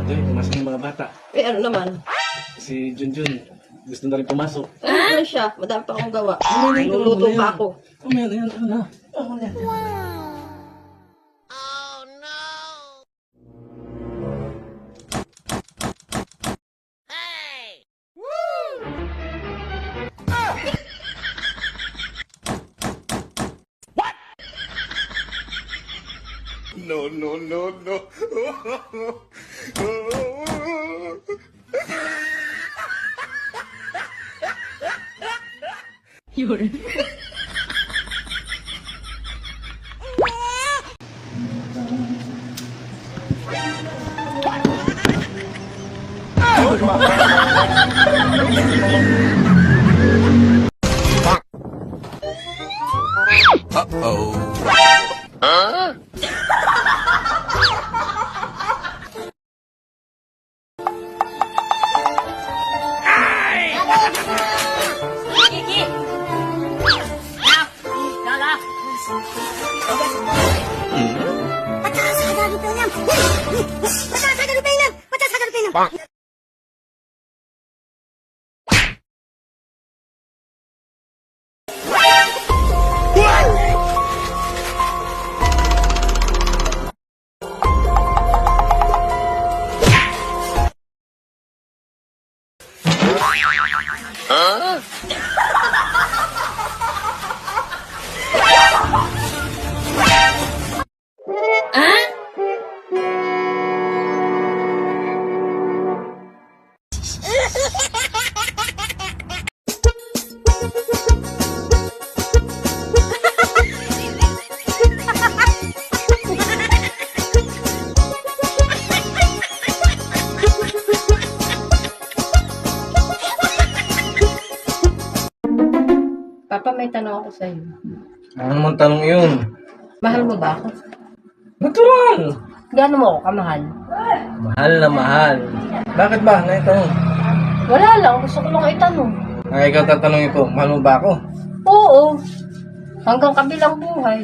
Hindi, pumasok yung mga bata. Eh, ano naman? Si Junjun, gusto na rin pumasok. Ano siya? Madami pa akong gawa. Niluluto pa ako. Mamaya na yan, ano na. No, no, no, no. Papa, may tanong ako sa'yo. Ano naman tanong yun? Mahal mo ba ako? Natural! Gaano mo ako kamahal? Mahal na mahal. Bakit ba? Naitanong. Wala lang. Gusto ko lang itanong. Ikaw tatanungin ko, mahal mo ba ako? Oo. Hanggang kabilang buhay.